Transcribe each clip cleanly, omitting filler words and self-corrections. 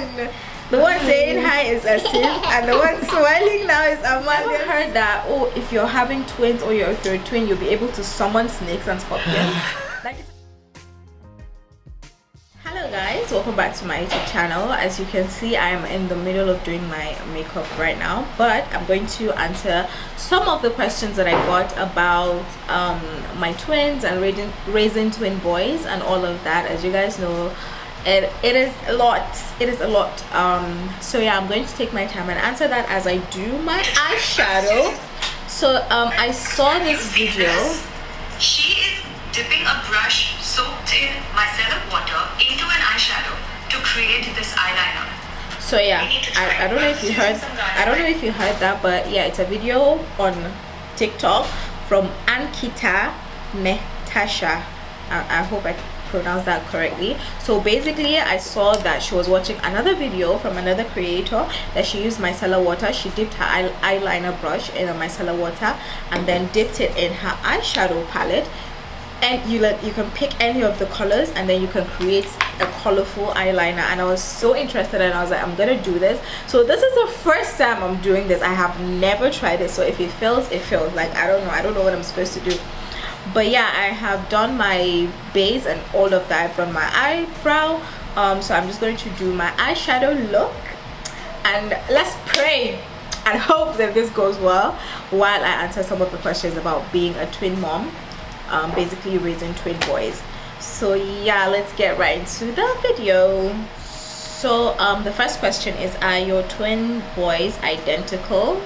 one. The one saying hi is Asim, and the one smiling now is Amanda. I've heard that, oh, if you're having twins or if you're a twin, you'll be able to summon snakes and scorpions. Hello guys, welcome back to my YouTube channel. As you can see, I am in the middle of doing my makeup right now, but I'm going to answer some of the questions that I got about my twins and raising twin boys and all of that. As you guys know, it is a lot. So yeah, I'm going to take my time and answer that as I do my eyeshadow. So I saw this video. She is dipping a brush soaked in micellar water into an eyeshadow to create this eyeliner. So yeah, I don't know if you heard that, but yeah, it's a video on TikTok from Ankita Mehtasha. I hope I pronounced that correctly. So basically, I saw that she was watching another video from another creator that she used micellar water. She dipped her eyeliner brush in a micellar water and then dipped it in her eyeshadow palette, and you can pick any of the colors and then you can create a colorful eyeliner. And I was so interested and I was like, I'm gonna do this. So this is the first time I'm doing this. I have never tried it, so if it fails, it fails. Like, I don't know what I'm supposed to do. But yeah, I have done my base and all of that. I've done my eyebrow, so I'm just going to do my eyeshadow look, and let's pray and hope that this goes well while I answer some of the questions about being a twin mom, basically raising twin boys. So yeah, let's get right into the video. So the first question is, are your twin boys identical?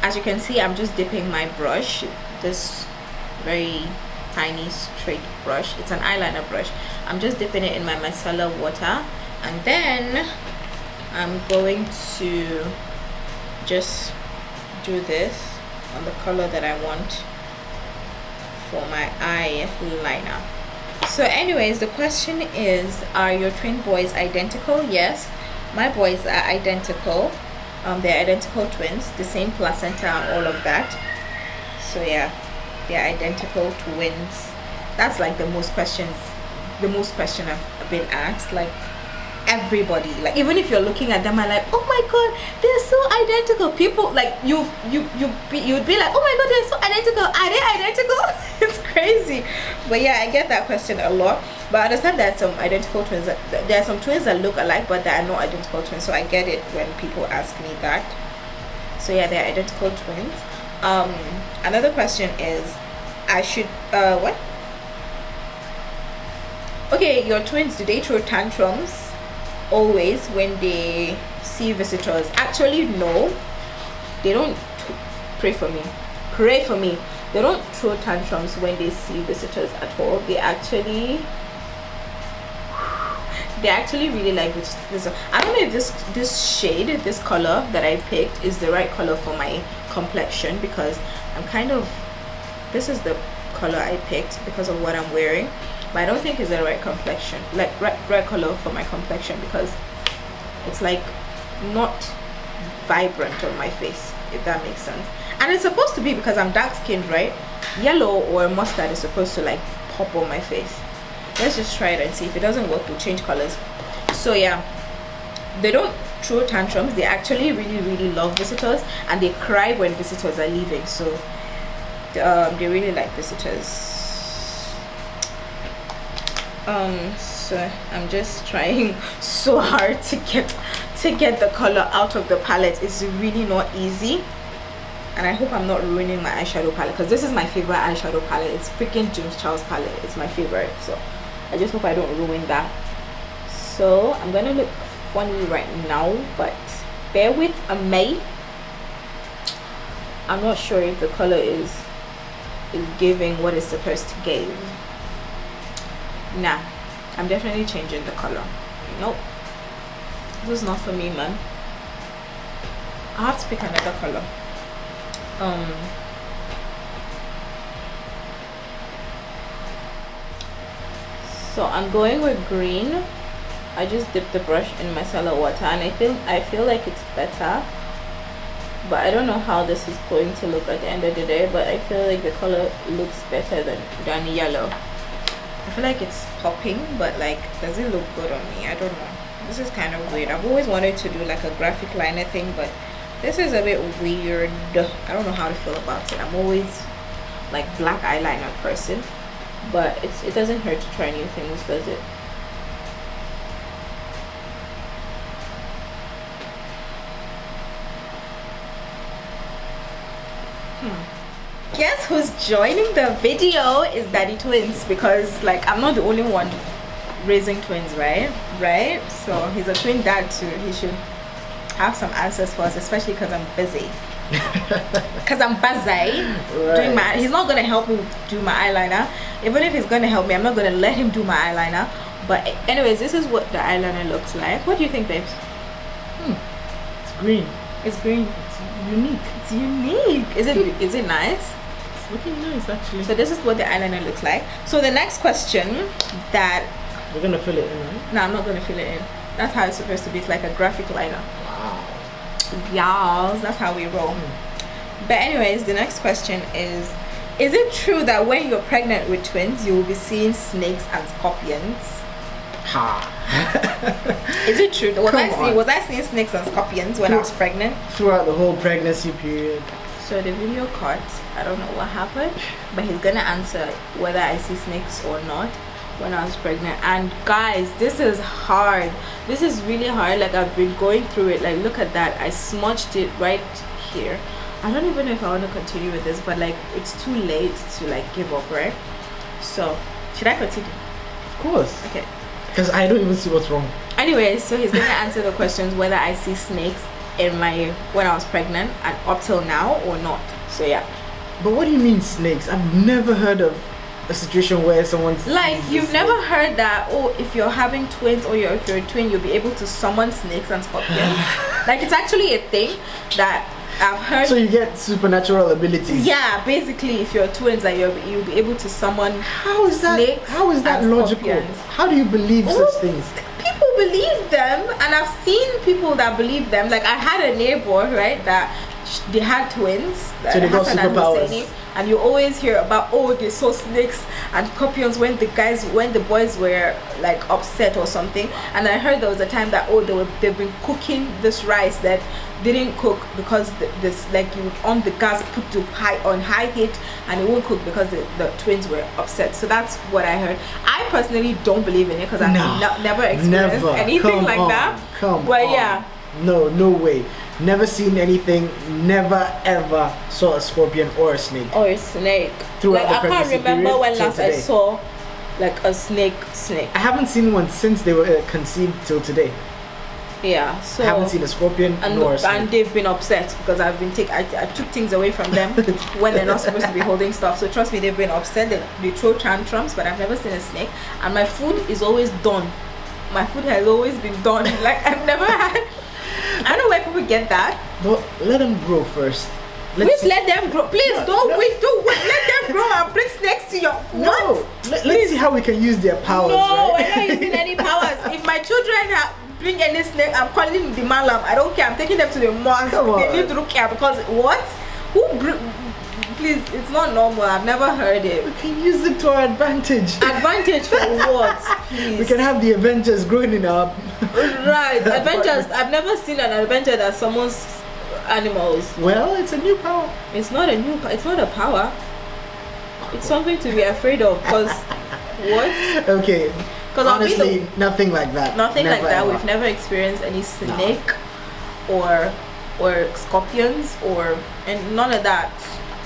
As you can see, I'm just dipping my brush, this very tiny straight brush. It's an eyeliner brush. I'm just dipping it in my micellar water, and then I'm going to just do this on the color that I want for my eyeliner. So anyways, the question is, are your twin boys identical? Yes, my boys are identical. They're identical twins, the same placenta and all of that. So yeah, they're identical twins. That's like the most question I've been asked. Like, everybody, like, even if you're looking at them and like, oh my god, they're so identical. People like you'd be like, oh my god, they're so identical. Are they identical? It's crazy. But yeah, I get that question a lot. But I understand that some identical twins, there are some twins that look alike but they are not identical twins. So I get it when people ask me that. So yeah, they're identical twins. Another question is, what? Okay, your twins, do they throw tantrums always when they see visitors? Actually, no, they don't. Pray for me. They don't throw tantrums when they see visitors at all. They actually really like this. I don't know if this shade, this color that I picked is the right color for my complexion, because I'm kind of, this is the color I picked because of what I'm wearing, but I don't think it's the right complexion, like right color for my complexion, because it's like not vibrant on my face, if that makes sense. And it's supposed to be, because I'm dark skinned, right? Yellow or mustard is supposed to like pop on my face. Let's just try it and see. If it doesn't work, we'll change colors. So yeah, they don't throw tantrums. They actually really love visitors, and they cry when visitors are leaving. So they really like visitors. So I'm just trying so hard to get the color out of the palette. It's really not easy, and I hope I'm not ruining my eyeshadow palette, because this is my favorite eyeshadow palette. It's freaking James Charles palette. It's my favorite, so I just hope I don't ruin that. So I'm gonna look funny right now, but bear with me. I'm not sure if the color is giving what it's supposed to give. Nah, I'm definitely changing the color. Nope, this is not for me, man. I have to pick another color. So I'm going with green. I just dipped the brush in micellar water, and I feel like it's better, but I don't know how this is going to look at the end of the day. But I feel like the color looks better than yellow. I feel like it's popping, but like, does it look good on me? I don't know. This is kind of weird. I've always wanted to do like a graphic liner thing, but this is a bit weird. I don't know how to feel about it. I'm always like black eyeliner person, but it doesn't hurt to try new things, does it? Guess who's joining the video is Daddy Twins, because like I'm not the only one raising twins, right? So he's a twin dad too. He should have some answers for us, especially because I'm busy. Because I'm busy doing my. He's not gonna help me do my eyeliner. Even if he's gonna help me, I'm not gonna let him do my eyeliner. But anyways, this is what the eyeliner looks like. What do you think, babes? It's green. It's green. It's unique. It's unique. Is it nice? It's looking nice actually. So this is what the eyeliner looks like. So the next question that We're gonna fill it in, right? no, I'm not gonna fill it in. That's how it's supposed to be. It's like a graphic liner. Wow. Y'all, that's how we roll. But anyways, the next question is it true that when you're pregnant with twins you will be seeing snakes and scorpions? Ha. Is it true? Was Come I seeing snakes and scorpions when I was pregnant? Throughout the whole pregnancy period. So the video cut. I don't know what happened, but he's gonna answer whether I see snakes or not when I was pregnant. And guys, this is hard. This is really hard. Like I've been going through it. Like look at that. I smudged it right here. I don't even know if I want to continue with this, but like it's too late to like give up, right? So should I continue? Of course. Okay. Because I don't even see what's wrong. Anyways, so he's gonna answer the questions whether I see snakes in when I was pregnant and up till now or not. So yeah. But what do you mean snakes? I've never heard of a situation where someone's like you've never heard that if you're having twins or if you're a twin you'll be able to summon snakes and scorpions. Like it's actually a thing that I've heard. So you get supernatural abilities. Yeah, basically if you're twins like you'll be able to summon snakes. How is that and logical? scorpions. How do you believe such things? People believe them, and I've seen people that believe them. Like I had a neighbor, right, that they had twins, so they got Hassan and superpowers. Husseini, and you always hear about they saw snakes and scorpions when the boys were like upset or something. And I heard there was a time that they've been cooking this rice that didn't cook because this like you on the gas put to high heat and it won't cook because the twins were upset. So that's what I heard. I personally don't believe in it because I've never experienced anything like that. But yeah, no way. Never seen anything. Never ever saw a scorpion or a snake. Or a snake. Throughout like the I can't remember when last today. I saw like a snake. I haven't seen one since they were conceived till today. Yeah, so I haven't seen a scorpion nor a snake. And they've been upset because I took things away from them when they're not supposed to be holding stuff. So trust me, they've been upset. They throw tantrums, but I've never seen a snake. And my food is always done. My food has always been done. Like I've never had. I don't know where people get that. But let them grow first. Please let them grow. Please don't wait. Let them grow and bring snakes to your. No. Let's see how we can use their powers. No, right? we're not using any powers. If my children bring any snake, I'm calling the malam. I don't care. I'm taking them to the mosque. They need ruqya because what? Please, it's not normal. I've never heard it. We can use it to our advantage. Advantage for what? Please. We can have the Avengers growing in our right. Adventures. I've never seen an adventure that summons animals. Well, it's a new power. It's not it's not a power. It's something to be afraid of. Because what? Okay. Because honestly, nothing like that. Nothing never, like that. ever. We've never experienced any snake or scorpions and none of that.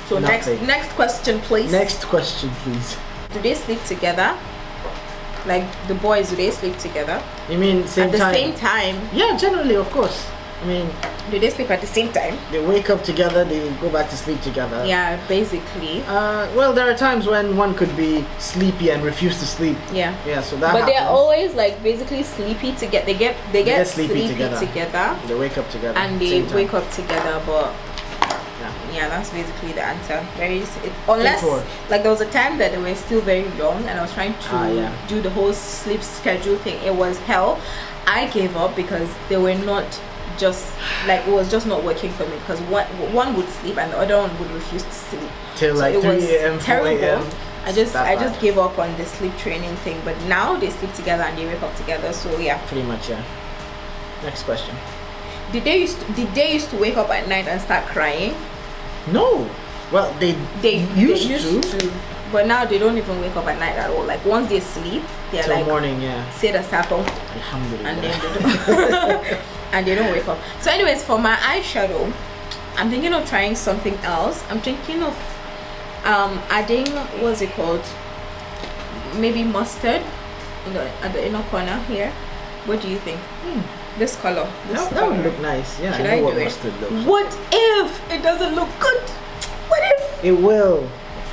So Nothing. next question, please. Next question, please. Do they sleep together? Like the boys, do they sleep together? You mean same at the time? same time? Yeah, generally, of course. I mean, do they sleep at the same time? They wake up together, they go back to sleep together. Yeah, basically. Well, there are times when one could be sleepy and refuse to sleep. Yeah. Yeah, so that But happens. they're always like basically sleepy together. They get sleepy together. They wake up together. And they wake up together, but yeah, that's basically the answer. Unless like there was a time that they were still very young and I was trying to do the whole sleep schedule thing. It was hell. I gave up because they were not just like, it was just not working for me because one would sleep and the other one would refuse to sleep till like 3 a.m. 4 a.m. I just gave up on the sleep training thing, but now they sleep together and they wake up together. So yeah, pretty much. Yeah. Next question. Did they used to wake up at night and start crying? No. Well, they used to. But now they don't even wake up at night at all. Like once they sleep, they're Till like morning, yeah. say the circle, Alhamdulillah. and then they don't, and they don't wake up. So, anyways, for my eyeshadow, I'm thinking of trying something else. I'm thinking of adding, what's it called? Maybe mustard at the inner corner here. What do you think? This color. That would look nice. Yeah, Should I know I what do it? mustard looks. What if it doesn't look good? What if? It will.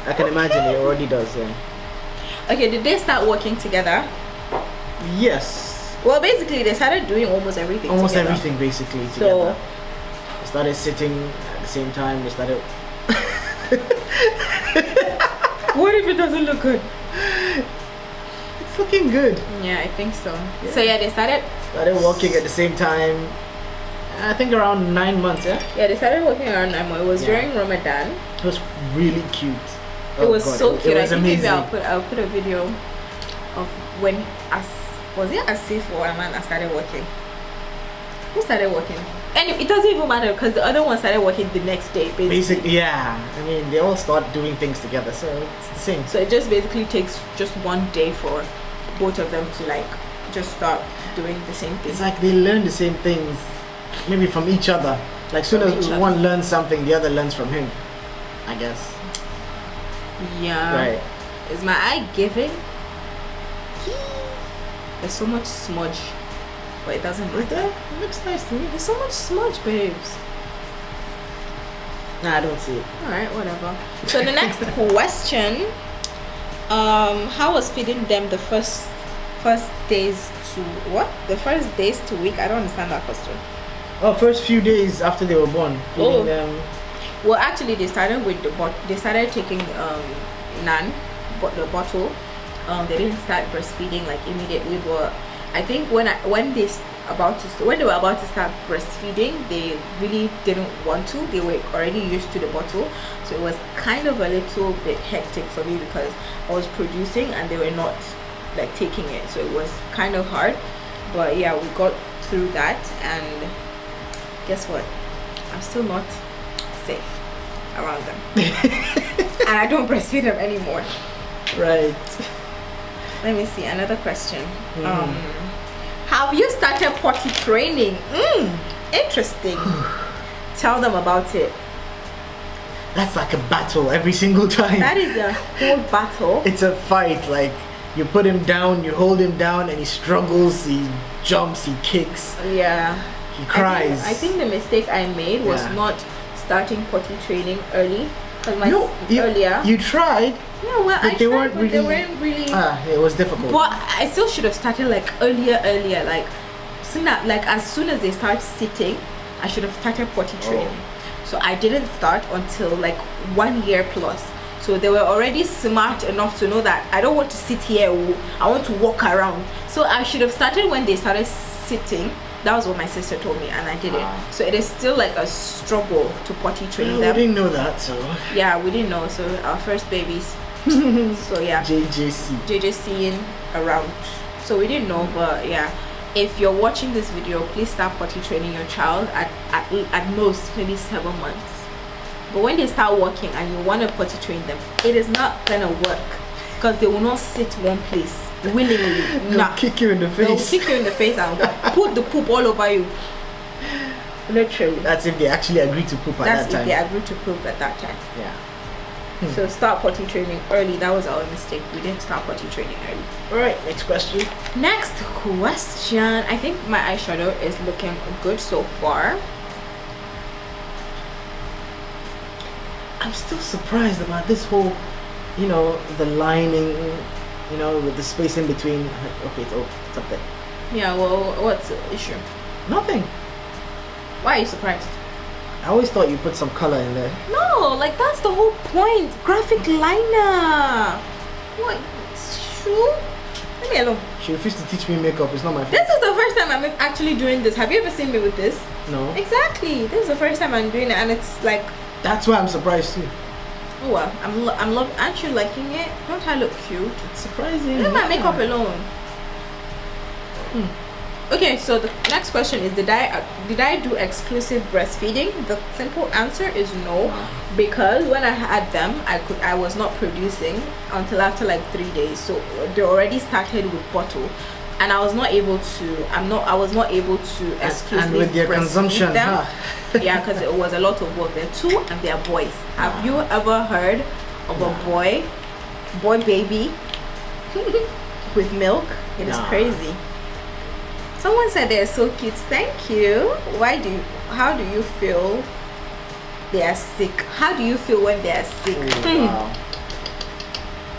I can imagine it already does. Yeah. Okay, did they start working together? Yes. Well, basically, they started doing almost everything. Almost together. everything basically So, together. They started sitting at the same time. They started. what if it doesn't look good? It's looking good. Yeah, I think so. Yeah. So yeah, they started Walking at the same time. I think around 9 months. Yeah. Yeah, they started working around 9 months. It was during Ramadan. It was really cute. It was so cute. It was I think maybe amazing. I'll put a video of when was it Asif or Aman that started working? Who started working? And it doesn't even matter because the other one started working the next day, basically. Yeah. I mean, they all start doing things together, so it's the same. So it just basically takes just one day for both of them to like just start doing the same thing. It's like they learn the same things, maybe from each other. Like soon as one learns something, the other learns from him, I guess. Yeah. Right. Is my eye giving? There's so much smudge, but it doesn't Is matter. there? It looks nice to me. There's so much smudge, babes. Nah, I don't see it. Alright, whatever. So the next question, how was feeding them the first days to what? The first days to week? I don't understand that question. Oh, first few days after they were born, feeding them. Well, actually, they started with they started taking nan, but the bottle. They didn't start breastfeeding like immediately, but I think when they were about to start breastfeeding, they really didn't want to. They were already used to the bottle, so it was kind of a little bit hectic for me because I was producing and they were not like taking it, so it was kind of hard. But yeah, we got through that, and guess what? I'm still not safe around them, and I don't breastfeed them anymore. Right. Let me see another question. Have you started potty training? Interesting. Tell them about it. That's like a battle every single time. That is a whole battle. It's a fight. Like you put him down, you hold him down, and he struggles. He jumps, he kicks, Yeah. he cries. I think the mistake I made was not starting potty training early. Because earlier. You tried. Yeah, well, But they weren't really. They weren't really. It was difficult. But I still should have started like earlier. Like as soon as they start sitting, I should have started potty training. So I didn't start until like 1 year plus. So they were already smart enough to know that I don't want to sit here. I want to walk around. So I should have started when they started sitting. That was what my sister told me, and I did it. So it is still like a struggle to potty train them. We didn't know that, so. Yeah, we didn't know. So our first babies. So yeah. JJC around. So we didn't know, but yeah. If you're watching this video, please start potty training your child at most maybe 7 months. But when they start walking and you want to potty train them, it is not gonna work because they will not sit one place willingly. They'll kick you in the face. They'll kick you in the face and put the poop all over you. Literally. That's if they actually agree to poop at that time. That's if they agree to poop at that time. Yeah. So start potty training early. That was our mistake. We didn't start potty training early. Alright, next question. Next question. I think my eyeshadow is looking good so far. I'm still surprised about this whole, the lining, with the space in between. Okay, it's up there. Yeah, well, what's the issue? Nothing. Why are you surprised? I always thought you put some color in there. No, like that's the whole point. Graphic liner. What? True? Leave me alone. She refused to teach me makeup. It's not my fault. This is the first time I'm actually doing this. Have you ever seen me with this? No. Exactly. This is the first time I'm doing it, and it's like. That's why I'm surprised too. Oh well, I'm love. Aren't you liking it? Don't I look cute? It's surprising. Leave my makeup alone. Okay, so the next question is, did I do exclusive breastfeeding? The simple answer is no, because when I had them, I was not producing until after like 3 days. So they already started with bottle, and I was not able to. I was not able to exclusively and with their breastfeed consumption, them. huh? Yeah, because it was a lot of work. They're two and they're boys. Have you ever heard of a boy baby with milk? It is crazy. Someone said they're so cute. Thank you. How do you feel they are sick? How do you feel when they are sick? Wow.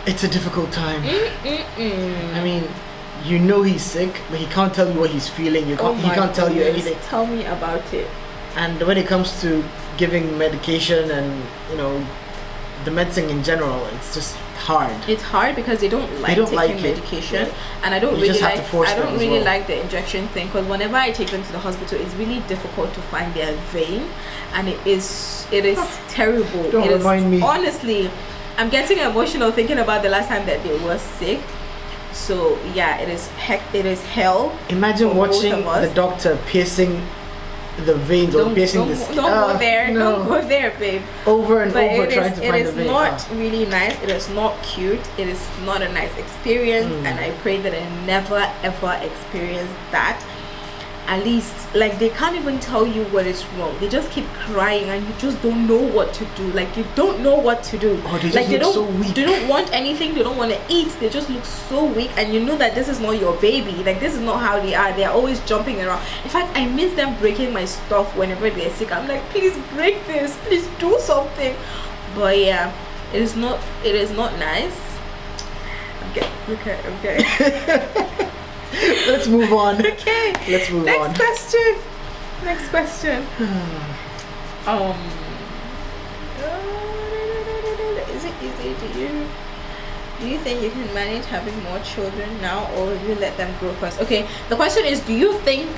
It's a difficult time. I mean, you know he's sick, but he can't tell you what he's feeling. He can't tell you anything. Tell me about it. And when it comes to giving medication and the medicine in general, it's just hard. It's hard because they don't taking medication, and I don't really like the injection thing, because whenever I take them to the hospital, it's really difficult to find their vein, and it is terrible. Don't remind me. Honestly, I'm getting emotional thinking about the last time that they were sick. So yeah, it is hell. Imagine watching the doctor piercing the veins or piercing the skin. Don't go there. No. Don't go there, babe. Over and over trying to find the vein. It is not really nice. It is not cute. It is not a nice experience, and I pray that I never ever experience that. At least, like, they can't even tell you what is wrong. They just keep crying, and you just don't know what to do. Like, you don't know what to do. Oh, they just look so weak. They don't want anything. They don't want to eat. They just look so weak, and you know that this is not your baby. Like, this is not how they are. They are always jumping around. In fact, I miss them breaking my stuff whenever they're sick. I'm like, please break this. Please do something. But yeah, it is not nice. Okay. Let's move on. Okay. Let's move on. Next question. Is it easy to you? Do you think you can manage having more children now, or will you let them grow first? Okay, the question is, do you think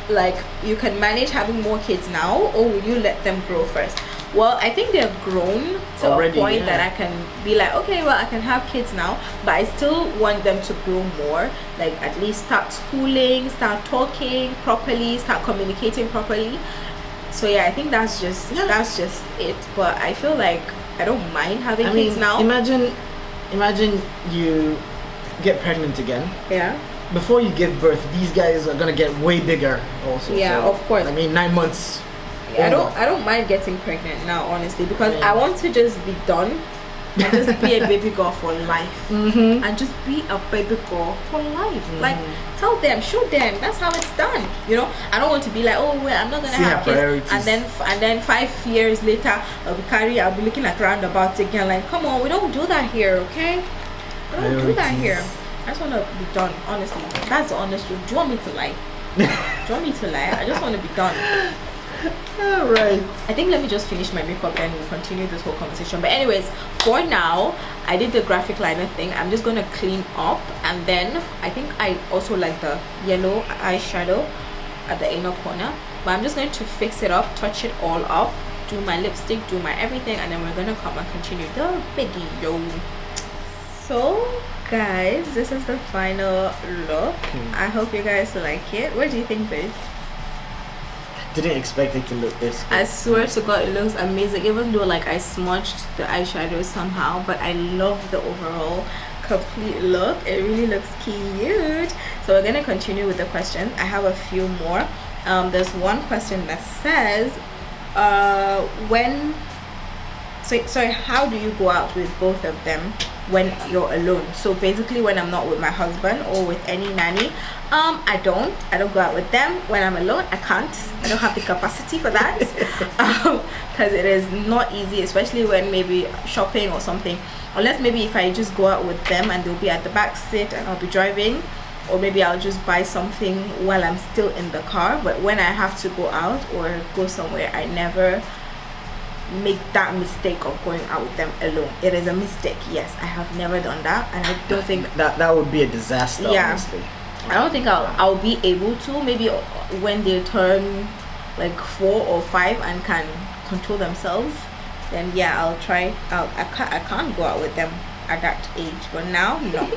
like you can manage having more kids now, or will you let them grow first? Well, I think they're grown to a point that I can be like, okay, well, I can have kids now, but I still want them to grow more, like at least start schooling, start talking properly, start communicating properly. So yeah, I think that's just it. But I feel like I don't mind having kids now. Imagine you get pregnant again. Yeah. Before you give birth, these guys are gonna get way bigger also. Yeah, so, of course. I mean, 9 months. I don't mind getting pregnant now, honestly, because I want to just be done and just be a baby girl for life, and just be a baby girl for life. Like, tell them, show them that's how it's done. I don't want to be like, oh well, I'm not gonna have kids, and then 5 years later I'll be looking at roundabout again. Like, come on, we don't do that here, okay? We don't do that here. I just want to be done, honestly. That's the honest truth. Do you want me to lie? I just want to be done. All right. I think let me just finish my makeup and we'll continue this whole conversation. But anyways, for now, I did the graphic liner thing. I'm just gonna clean up, and then I think I also like the yellow eyeshadow at the inner corner. But I'm just going to fix it up, touch it all up, do my lipstick, do my everything, and then we're gonna come and continue the video. So guys, this is the final look. I hope you guys like it. What do you think, babe? Didn't expect it to look this good. I swear to God, it looks amazing, even though like I smudged the eyeshadow somehow, but I love the overall complete look. It really looks cute. So we're gonna continue with the questions. I have a few more. There's one question that says how do you go out with both of them when you're alone? So basically, when I'm not with my husband or with any nanny, I don't go out with them. When I'm alone, I don't have the capacity for that, because it is not easy, especially when maybe shopping or something, unless maybe if I just go out with them and they'll be at the back seat and I'll be driving, or maybe I'll just buy something while I'm still in the car. But when I have to go out or go somewhere, I never make that mistake of going out with them alone. It is a mistake. Yes, I have never done that, and I don't think that would be a disaster. Yeah, honestly. I don't think I'll be able to. Maybe when they turn like 4 or 5 and can control themselves, then yeah, I'll try. I can't go out with them at that age, but now no.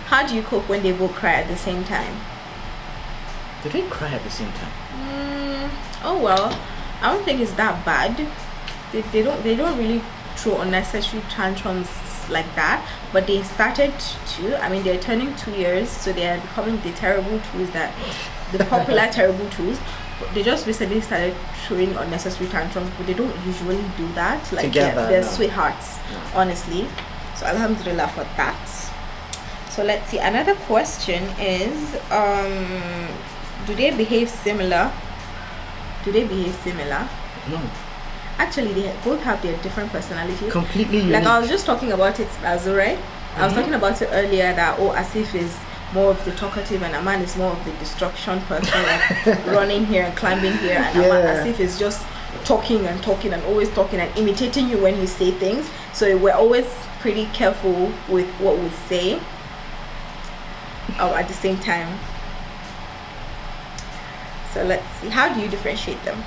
How do you cope when they both cry at the same time? Do they cry at the same time? Oh well, I don't think it's that bad. They don't really throw unnecessary tantrums like that, but they started to. I mean, they're turning 2 years, so they are becoming the terrible twos, that the popular terrible twos. They just recently started throwing unnecessary tantrums, but they don't usually do that. Like together, they're no. sweethearts, No. honestly. So alhamdulillah for that. So let's see. Another question is, do they behave similar? Do they behave similar? No. Actually, they both have their different personalities. Completely unique. Like I was just talking about it, Azure. I was talking about it earlier that Asif is more of the talkative and Aman is more of the destruction person, like running here and climbing here, and Asif is just talking and talking and always talking and imitating you when you say things. So we're always pretty careful with what we say. At the same time. So let's see. How do you differentiate them?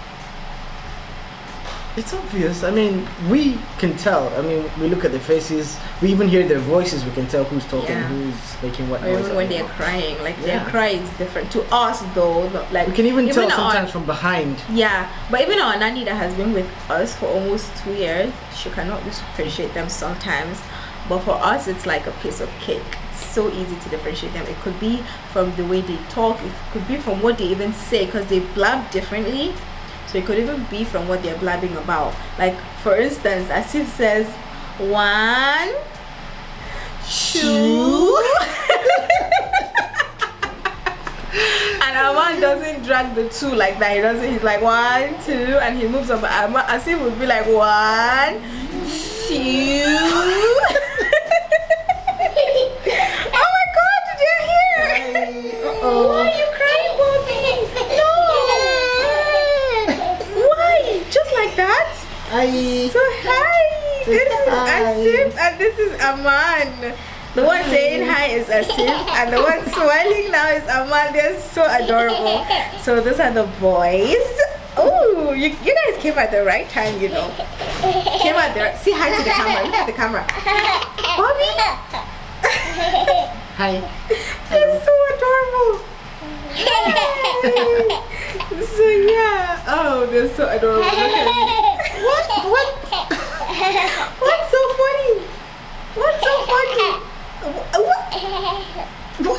It's obvious. I mean, we can tell. I mean, we look at their faces. We even hear their voices. We can tell who's talking, who's making what or noise. even when they're crying, like their cry is different to us, though. Like we can even tell our, sometimes from behind. Yeah, but even our nanny that has been with us for almost 2 years, she cannot differentiate them sometimes. But for us, it's like a piece of cake. It's so easy to differentiate them. It could be from the way they talk. It could be from what they even say, because they blab differently. So it could even be from what they're blabbing about. Like, for instance, Asif says, 1, 2. And Aman doesn't drag the 2 like that. He doesn't. He's like 1, 2, and he moves on. But Asif would be like 1, 2. Oh my God, they're here. Why are you crying, Bobby? No. Why? Just like that? So hi. This is Asif and this is Aman. The one saying hi is Asif and the one smiling now is Aman. They're so adorable. So those are the boys. Oh, you guys came at the right time, you know. Came at the say hi to the camera. Look at the camera. Bobby. Hi. They're so adorable. So yeah. Oh, they're so adorable. Look at me. What? What's so funny? What's so funny? What?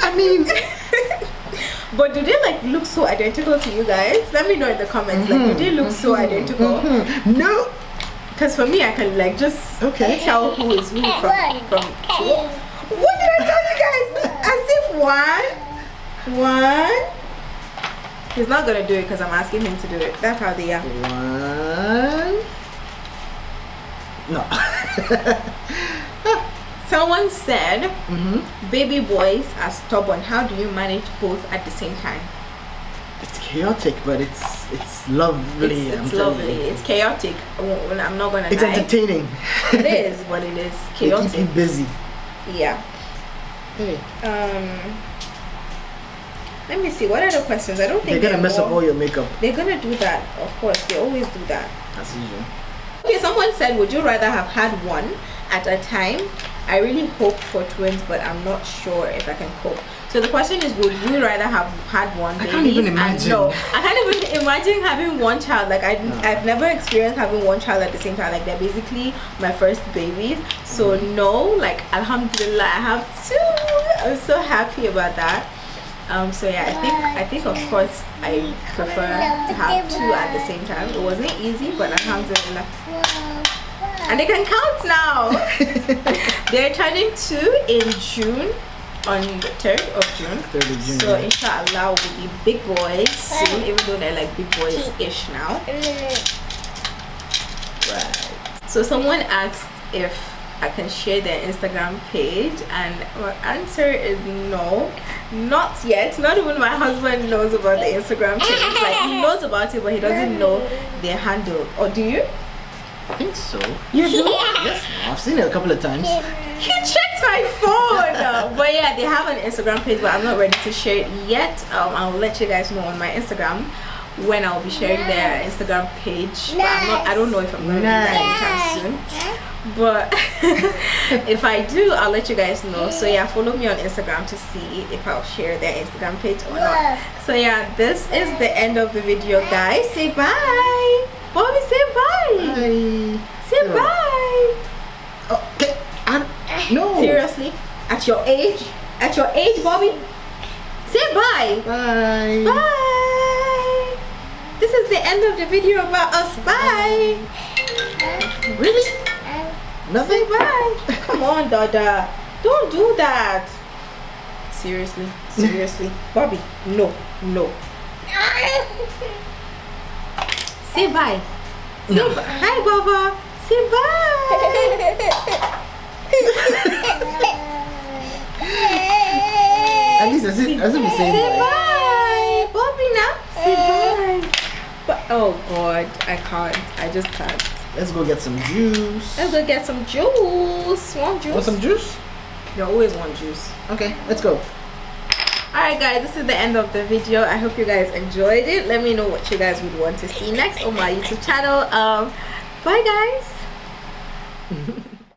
I mean, but do they like look so identical to you guys? Let me know in the comments. Like, do they look so identical? No. Because for me, I can like just tell who is who from. What did I tell you guys? As if one. He's not gonna do it because I'm asking him to do it. That's how they are. 1. No. Someone said, baby boys are stubborn. How do you manage both at the same time? It's chaotic, but it's lovely. It's lovely. It's chaotic. I'm not gonna It's lie. entertaining. It is, but it is chaotic. They keep you busy. Yeah. Hey. Let me see. What other questions? I don't think They're gonna mess up all your makeup. They're gonna do that. Of course, they always do that. As usual. Okay, someone said, would you rather have had one at a time? I really hope for twins, but I'm not sure if I can cope. So the question is, would you rather have had one baby? I can't even imagine. No, I can't even imagine having one child. Like I've never experienced having one child at the same time. Like they're basically my first babies. So no, like alhamdulillah, I have 2. I'm so happy about that. So yeah, I think of course I prefer to have 2 at the same time. It wasn't easy, but alhamdulillah. And they can count now. They're turning 2 in June, on the 3rd of June. 3rd of June. So inshallah will be big boys soon, even though they're like big boys-ish now. Right. So someone asked if I can share their Instagram page, and my answer is no, not yet. Not even my husband knows about the Instagram page. Like he knows about it, but he doesn't know their handle. Or do you? I think so. You do? Yes, I've seen it a couple of times. He checked my phone. But yeah, they have an Instagram page, but I'm not ready to share it yet. I'll let you guys know on my Instagram. when I'll be sharing their Instagram page. But I don't know if I'm gonna do that anytime soon. But if I do, I'll let you guys know. So yeah, follow me on Instagram to see if I'll share their Instagram page or not. So yeah, this is the end of the video, guys. Say bye. Bobby, say bye. Bye. Say bye. Okay. No. Seriously, at your age, Bobby, say bye. Bye. Bye. This is the end of the video about us. Bye. Really? Nothing? Say bye. Come on, Dada. Don't do that. Seriously, Bobby. No. Say bye. Say bye. Hi, Baba. Say bye. At least as if we say Say bye, Bobby. Now say bye. But oh God, I can't. I just can't. Let's go get some juice. Let's go get some juice. Want juice? Want some juice? You always want juice. Okay, let's go. Alright guys, this is the end of the video. I hope you guys enjoyed it. Let me know what you guys would want to see next on my YouTube channel. Bye guys.